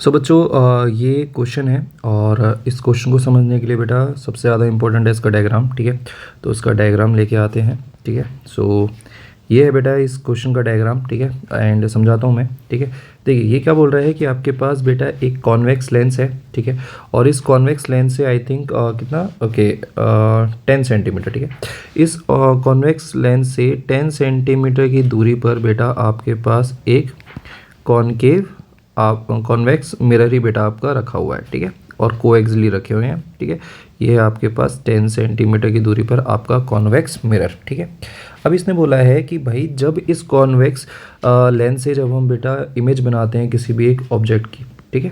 सो बच्चों ये क्वेश्चन है और इस क्वेश्चन को समझने के लिए बेटा सबसे ज़्यादा इंपॉर्टेंट है इसका डायग्राम। ठीक है, तो इसका डायग्राम लेके आते हैं। ठीक है, सो ये है बेटा इस क्वेश्चन का डायग्राम। ठीक है, एंड समझाता हूँ मैं। ठीक है, देखिए ये क्या बोल रहा है कि आपके पास बेटा एक कॉन्वेक्स लेंस है। ठीक है, और इस कॉन्वेक्स लेंस से आई थिंक कितना 10 सेंटीमीटर। ठीक है, इस कॉन्वेक्स लेंस से 10 सेंटीमीटर की दूरी पर बेटा आपके पास एक कॉनकेव आप कॉन्वेक्स मिरर ही बेटा आपका रखा हुआ है। ठीक है, और कोएक्सियली रखे हुए हैं। ठीक है, ये है आपके पास 10 सेंटीमीटर की दूरी पर आपका कॉन्वेक्स मिरर। ठीक है, अब इसने बोला है कि भाई जब इस कॉन्वेक्स लेंस से जब हम बेटा इमेज बनाते हैं किसी भी एक ऑब्जेक्ट की, ठीक है,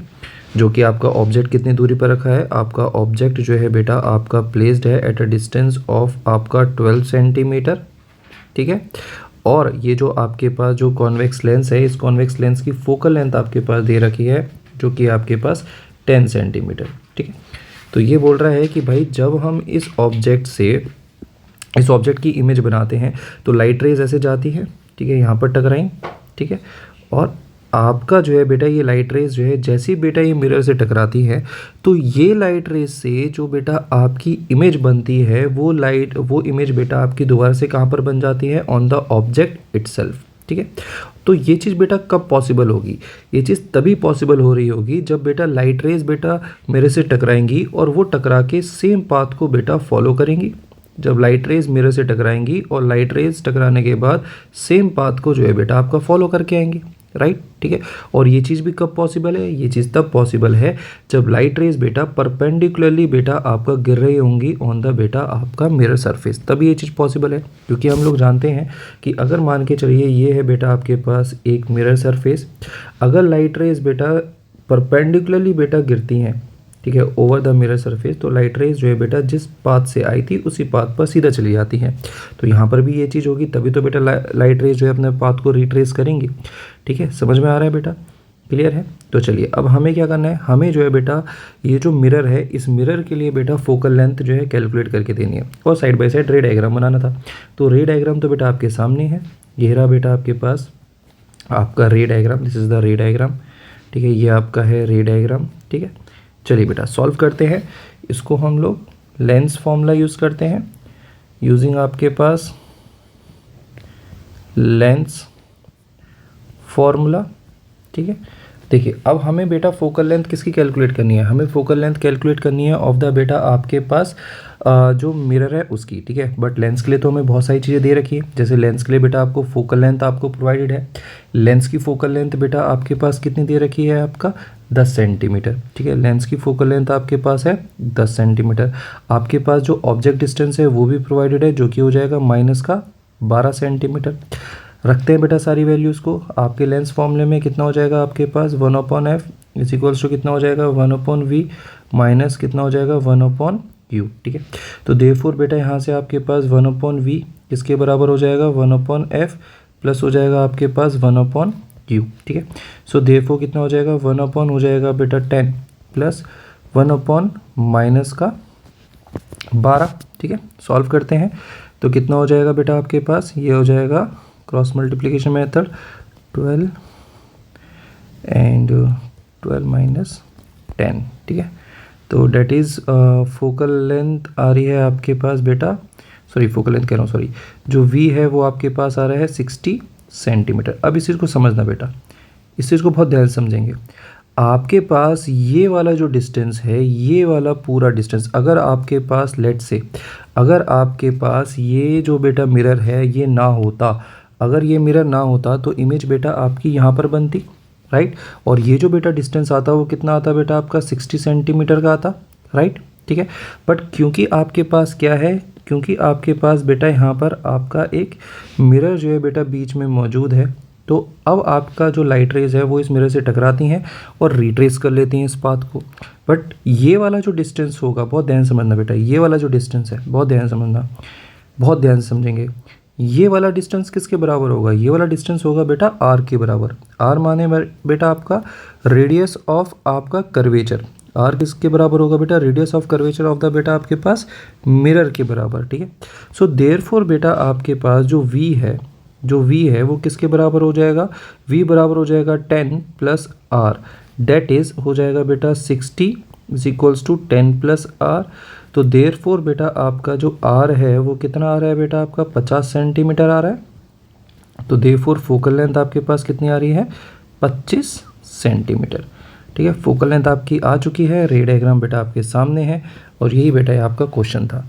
जो कि आपका ऑब्जेक्ट कितनी दूरी पर रखा है, आपका ऑब्जेक्ट जो है बेटा आपका प्लेस्ड है एट अ डिस्टेंस ऑफ आपका 12 सेंटीमीटर। ठीक है, और ये जो आपके पास जो कॉन्वेक्स लेंस है, इस कॉन्वेक्स लेंस की फोकल लेंथ आपके पास दे रखी है जो कि आपके पास 10 सेंटीमीटर। ठीक है, तो ये बोल रहा है कि भाई जब हम इस ऑब्जेक्ट की इमेज बनाते हैं तो लाइट रेज ऐसे जाती है। ठीक है, यहाँ पर टकराई। ठीक है, और आपका जो है बेटा ये लाइट रेज जो है जैसे ही बेटा ये मिरर से टकराती है तो ये लाइट रेज से जो बेटा आपकी इमेज बनती है वो इमेज बेटा आपकी दोबारा से कहाँ पर बन जाती है, ऑन द ऑब्जेक्ट इटसेल्फ। ठीक है, तो ये चीज़ बेटा कब पॉसिबल होगी, ये चीज़ तभी पॉसिबल हो रही होगी जब बेटा लाइट रेज बेटा मिरर से टकराएंगी और वो टकरा के सेम पाथ को बेटा फॉलो करेंगी। जब लाइट रेज मिरर से टकराएंगी और लाइट रेज टकराने के बाद सेम पाथ को जो है बेटा आपका फॉलो करके आएंगी। राइट, ठीक है, और ये चीज़ भी कब पॉसिबल है, ये चीज़ तब पॉसिबल है जब लाइट रेज बेटा परपेंडिकुलरली बेटा आपका गिर रही होंगी ऑन द बेटा आपका मिरर सरफेस, तभी ये चीज़ पॉसिबल है। क्योंकि हम लोग जानते हैं कि अगर मान के चलिए ये है बेटा आपके पास एक मिरर सरफेस, अगर लाइट रेज बेटा परपेंडिकुलरली बेटा गिरती हैं, ठीक है, ओवर द मिरर सरफेस, तो लाइट रेज जो है बेटा जिस पाथ से आई थी उसी पाथ पर सीधा चली जाती हैं। तो यहाँ पर भी ये चीज़ होगी, तभी तो बेटा लाइट रेज जो है अपने पाथ को रिट्रेस करेंगी। ठीक है, समझ में आ रहा है बेटा, क्लियर है। तो चलिए अब हमें क्या करना है, हमें जो है बेटा ये जो मिरर है इस मिरर के लिए बेटा फोकल लेंथ जो है कैलकुलेट करके देनी है और side by side ray diagram बनाना था। तो रे डायग्राम तो बेटा आपके सामने है, ये रहा बेटा आपके पास आपका रे डायग्राम, दिस इज़ द रे डायग्राम। ठीक है, ये आपका है रे डायग्राम। ठीक है, चलिए बेटा सॉल्व करते हैं इसको। हम लोग लेंस फॉर्मूला यूज़ करते हैं, यूजिंग आपके पास लेंस फॉर्मूला। ठीक है, देखिए अब हमें बेटा फोकल लेंथ किसकी कैलकुलेट करनी है, हमें फोकल लेंथ कैलकुलेट करनी है ऑफ द बेटा आपके पास जो मिरर है उसकी। ठीक है, बट लेंस के लिए तो हमें बहुत सारी चीज़ें दे रखी है। जैसे लेंस के लिए बेटा आपको फोकल लेंथ आपको प्रोवाइडेड है, लेंस की फोकल लेंथ बेटा आपके पास कितनी दे रखी है, आपका 10 सेंटीमीटर। ठीक है, लेंस की फोकल लेंथ आपके पास है 10 सेंटीमीटर। आपके पास जो ऑब्जेक्ट डिस्टेंस है वो भी प्रोवाइडेड है जो कि हो जाएगा -12 सेंटीमीटर। रखते हैं बेटा सारी वैल्यूज़ को, आपके लेंस फॉर्मूले में कितना हो जाएगा आपके पास 1/f इज इक्वल्स टू कितना हो जाएगा 1/v माइनस कितना हो जाएगा 1/u। ठीक है, तो देयरफॉर बेटा यहाँ से आपके पास 1/v किसके बराबर हो जाएगा 1/f प्लस हो जाएगा आपके पास 1/u। ठीक है, सो देयरफॉर कितना हो जाएगा 1/, हो जाएगा बेटा 10 प्लस 1/ माइनस का 12। ठीक है, सॉल्व करते हैं तो कितना हो जाएगा बेटा आपके पास, ये हो जाएगा cross multiplication method 12 and 12 minus 10। ठीक है, तो डेट इज़ फोकल लेंथ आ रही है आपके पास बेटा, सॉरी फोकल लेंथ कह रहा हूँ, सॉरी जो v है वो आपके पास आ रहा है 60 सेंटीमीटर। अब इस चीज़ को समझना बेटा, इस चीज़ को बहुत ध्यान से समझेंगे। आपके पास ये वाला जो डिस्टेंस है, ये वाला पूरा डिस्टेंस, अगर आपके पास लेट से अगर आपके पास ये जो बेटा मिरर है ये ना होता, अगर ये मिरर ना होता तो इमेज बेटा आपकी यहाँ पर बनती। राइट, और ये जो बेटा डिस्टेंस आता वो कितना आता बेटा आपका 60 सेंटीमीटर का आता। राइट, ठीक है, बट क्योंकि आपके पास क्या है, क्योंकि आपके पास बेटा यहाँ पर आपका एक मिरर जो है बेटा बीच में मौजूद है, तो अब आपका जो लाइट रेज है वो इस मिरर से टकराती हैं और रिट्रेस कर लेती हैं इस पाथ को। बट ये वाला जो डिस्टेंस होगा, बहुत ध्यान से समझना बेटा, ये वाला जो डिस्टेंस है बहुत ध्यान से समझना, बहुत ध्यान से समझेंगे। ये वाला डिस्टेंस किसके बराबर होगा, ये वाला डिस्टेंस होगा बेटा आर के बराबर। आर माने बेटा आपका रेडियस ऑफ आपका कर्वेचर, आर किसके बराबर होगा बेटा, radius of curvature of the बेटा आपके पास मिरर के बराबर। ठीक है, सो देयरफॉर बेटा आपके पास जो v है जो v है वो किसके बराबर हो जाएगा, v बराबर हो जाएगा 10 प्लस आर, डेट इज हो जाएगा बेटा 60 is equals to 10 plus R. तो देयरफॉर बेटा आपका जो r है वो कितना आ रहा है बेटा, आपका 50 सेंटीमीटर आ रहा है। तो देयरफॉर फोकल लेंथ आपके पास कितनी आ रही है, 25 सेंटीमीटर। ठीक है, फोकल लेंथ आपकी आ चुकी है, रे डायग्राम बेटा आपके सामने है और यही बेटा ये आपका क्वेश्चन था।